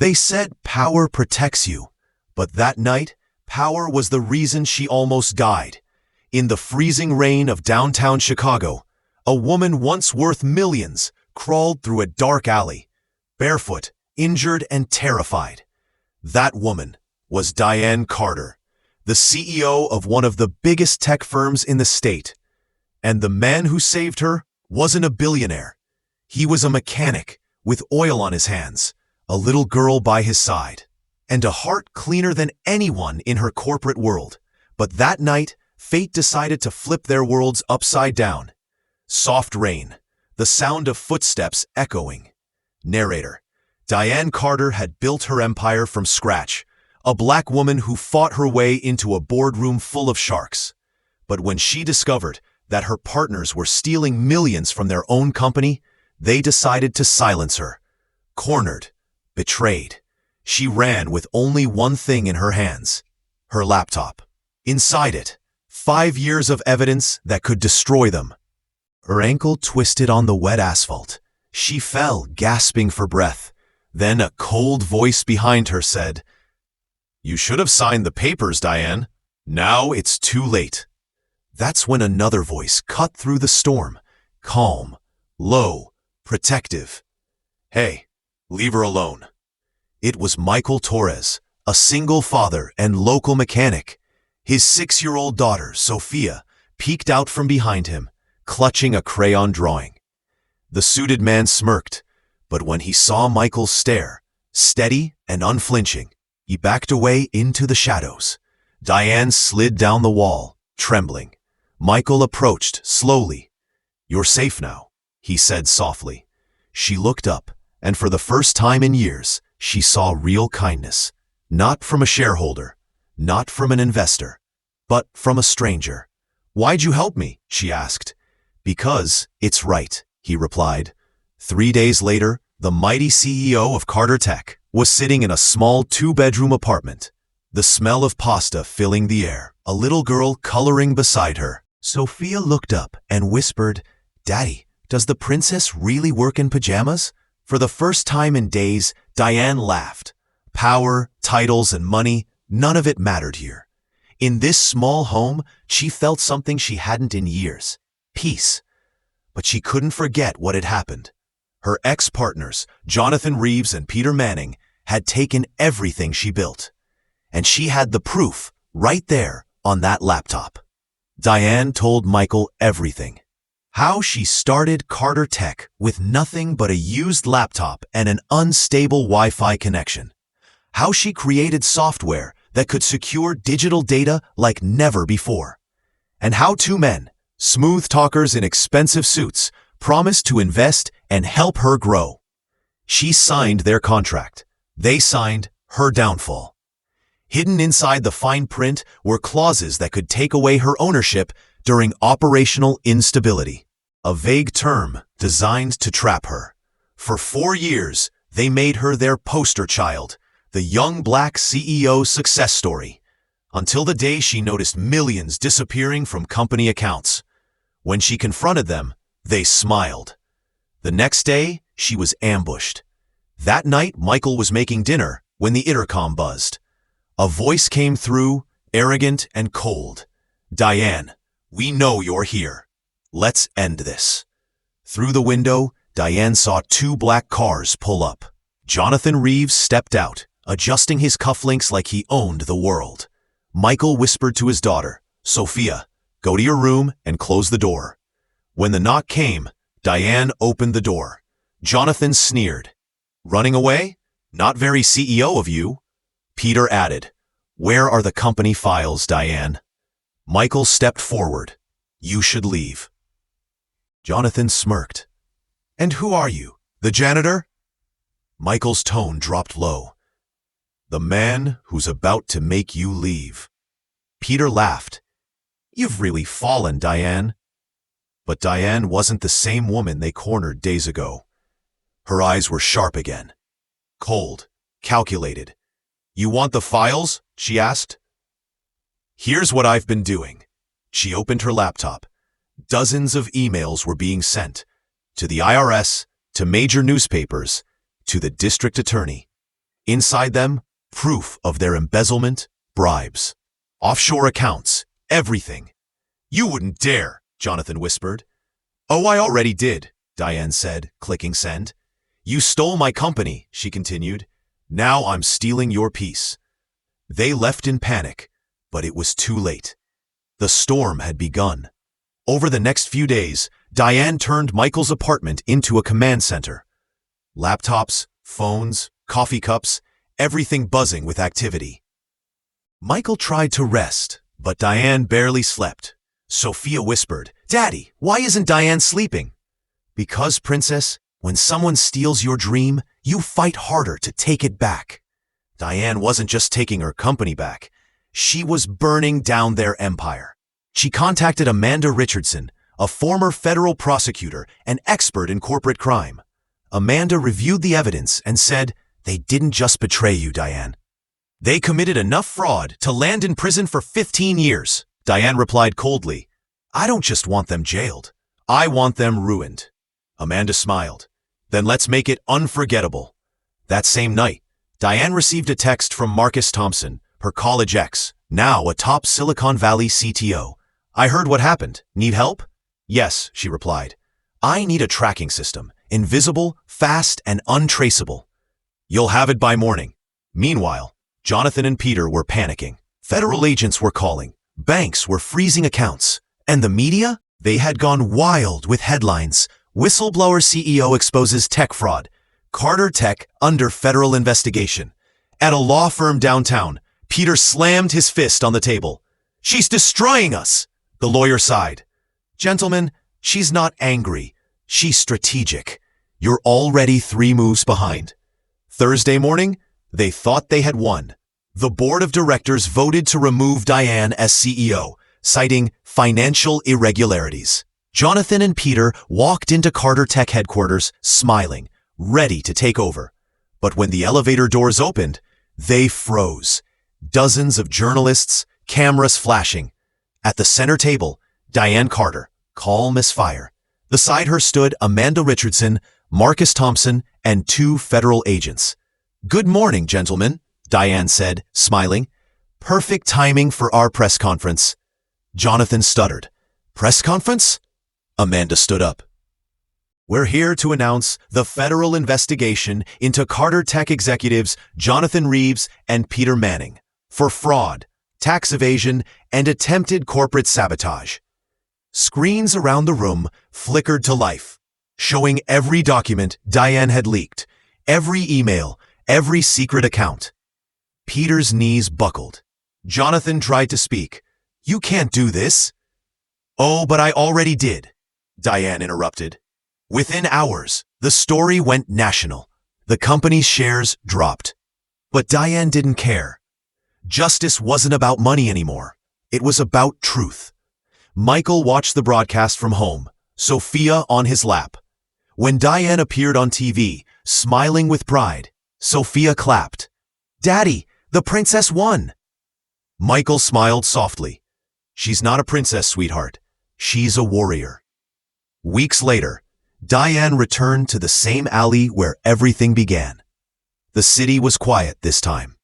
They said power protects you, but that night, power was the reason she almost died. In the freezing rain of downtown Chicago, a woman once worth millions crawled through a dark alley, barefoot, injured and terrified. That woman was Diane Carter, the CEO of one of the biggest tech firms in the state. And the man who saved her wasn't a billionaire. He was a mechanic with oil on his hands, a little girl by his side, and a heart cleaner than anyone in her corporate world. But that night, fate decided to flip their worlds upside down. Soft rain, the sound of footsteps echoing. Narrator: Diane Carter had built her empire from scratch, a black woman who fought her way into a boardroom full of sharks. But when she discovered that her partners were stealing millions from their own company, they decided to silence her. Cornered, betrayed, she ran with only one thing in her hands: her laptop. Inside it, 5 years of evidence that could destroy them. Her ankle twisted on the wet asphalt. She fell, gasping for breath. Then a cold voice behind her said, "You should have signed the papers, Diane. Now it's too late." That's when another voice cut through the storm, calm, low, protective. "Hey, leave her alone." It was Michael Torres, a single father and local mechanic. His 6-year-old daughter, Sophia, peeked out from behind him, clutching a crayon drawing. The suited man smirked, but when he saw Michael's stare, steady and unflinching, he backed away into the shadows. Diane slid down the wall, trembling. Michael approached slowly. "You're safe now," he said softly. She looked up, and for the first time in years, she saw real kindness. Not from a shareholder, not from an investor, but from a stranger. "Why'd you help me?" she asked. "Because it's right," he replied. 3 days later, the mighty CEO of Carter Tech was sitting in a small 2-bedroom apartment, the smell of pasta filling the air, a little girl coloring beside her. Sophia looked up and whispered, "Daddy, does the princess really work in pajamas?" For the first time in days, Diane laughed. Power, titles, and money, none of it mattered here. In this small home, she felt something she hadn't in years: peace. But she couldn't forget what had happened. Her ex-partners, Jonathan Reeves and Peter Manning, had taken everything she built. And she had the proof right there on that laptop. Diane told Michael everything. How she started Carter Tech with nothing but a used laptop and an unstable Wi-Fi connection. How she created software that could secure digital data like never before. And how 2 men, smooth talkers in expensive suits, promised to invest and help her grow. She signed their contract. They signed her downfall. Hidden inside the fine print were clauses that could take away her ownership during operational instability. A vague term designed to trap her. For 4 years, they made her their poster child, the young black CEO success story, until the day she noticed millions disappearing from company accounts. When she confronted them, they smiled. The next day, she was ambushed. That night, Michael was making dinner when the intercom buzzed. A voice came through, arrogant and cold. "Diane, we know you're here. Let's end this." Through the window, Diane saw 2 black cars pull up. Jonathan Reeves stepped out, adjusting his cufflinks like he owned the world. Michael whispered to his daughter, "Sophia, go to your room and close the door." When the knock came, Diane opened the door. Jonathan sneered. "Running away? Not very CEO of you." Peter added, "Where are the company files, Diane?" Michael stepped forward. "You should leave." Jonathan smirked. "And who are you? The janitor?" Michael's tone dropped low. "The man who's about to make you leave." Peter laughed. "You've really fallen, Diane." But Diane wasn't the same woman they cornered days ago. Her eyes were sharp again. Cold, calculated. "You want the files?" she asked. "Here's what I've been doing." She opened her laptop. Dozens of emails were being sent to the IRS, to major newspapers, to the district attorney. Inside them, proof of their embezzlement, bribes, offshore accounts, everything. "You wouldn't dare," Jonathan whispered. "Oh, I already did," Diane said, clicking send. "You stole my company," she continued. "Now I'm stealing your peace." They left in panic, but it was too late. The storm had begun. Over the next few days, Diane turned Michael's apartment into a command center. Laptops, phones, coffee cups, everything buzzing with activity. Michael tried to rest, but Diane barely slept. Sophia whispered, "Daddy, why isn't Diane sleeping?" "Because, Princess, when someone steals your dream, you fight harder to take it back." Diane wasn't just taking her company back. She was burning down their empire. She contacted Amanda Richardson, a former federal prosecutor and expert in corporate crime. Amanda reviewed the evidence and said, "They didn't just betray you, Diane. They committed enough fraud to land in prison for 15 years. Diane replied coldly, "I don't just want them jailed. I want them ruined." Amanda smiled. "Then let's make it unforgettable." That same night, Diane received a text from Marcus Thompson, her college ex, now a top Silicon Valley CTO. "I heard what happened. Need help?" "Yes," she replied. "I need a tracking system, invisible, fast, and untraceable." "You'll have it by morning." Meanwhile, Jonathan and Peter were panicking. Federal agents were calling. Banks were freezing accounts. And the media? They had gone wild with headlines. "Whistleblower CEO exposes tech fraud. Carter Tech under federal investigation." At a law firm downtown, Peter slammed his fist on the table. "She's destroying us!" The lawyer sighed. "Gentlemen, she's not angry. She's strategic. You're already 3 moves behind." Thursday morning, they thought they had won. The board of directors voted to remove Diane as CEO, citing financial irregularities. Jonathan and Peter walked into Carter Tech headquarters, smiling, ready to take over. But when the elevator doors opened, they froze. Dozens of journalists, cameras flashing. At the center table, Diane Carter, calm as fire. Beside her stood Amanda Richardson, Marcus Thompson, and 2 federal agents. "Good morning, gentlemen," Diane said, smiling. "Perfect timing for our press conference." Jonathan stuttered. "Press conference?" Amanda stood up. "We're here to announce the federal investigation into Carter Tech executives Jonathan Reeves and Peter Manning for fraud, tax evasion, and attempted corporate sabotage." Screens around the room flickered to life, showing every document Diane had leaked, every email, every secret account. Peter's knees buckled. Jonathan tried to speak. "You can't do this." "Oh, but I already did," Diane interrupted. Within hours, the story went national. The company's shares dropped. But Diane didn't care. Justice wasn't about money anymore. It was about truth. Michael watched the broadcast from home, Sophia on his lap. When Diane appeared on TV, smiling with pride, Sophia clapped. "Daddy, the princess won!" Michael smiled softly. "She's not a princess, sweetheart. She's a warrior." Weeks later, Diane returned to the same alley where everything began. The city was quiet this time.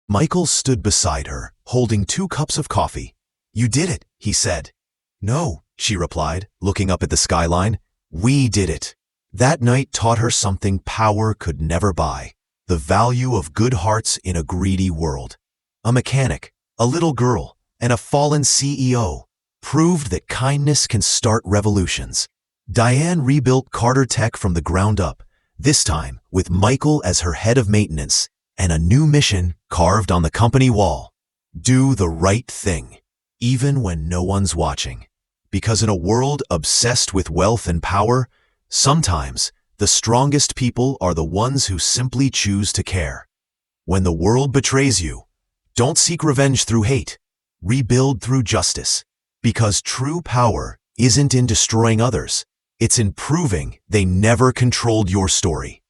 Michael stood beside her, holding 2 cups of coffee. "You did it," he said. "No," she replied, looking up at the skyline. "We did it." That night taught her something power could never buy: the value of good hearts in a greedy world. A mechanic, a little girl, and a fallen CEO proved that kindness can start revolutions. Diane rebuilt Carter Tech from the ground up, this time with Michael as her head of maintenance, and a new mission carved on the company wall: do the right thing, even when no one's watching. Because in a world obsessed with wealth and power, sometimes the strongest people are the ones who simply choose to care. When the world betrays you, don't seek revenge through hate. Rebuild through justice. Because true power isn't in destroying others. It's in proving they never controlled your story.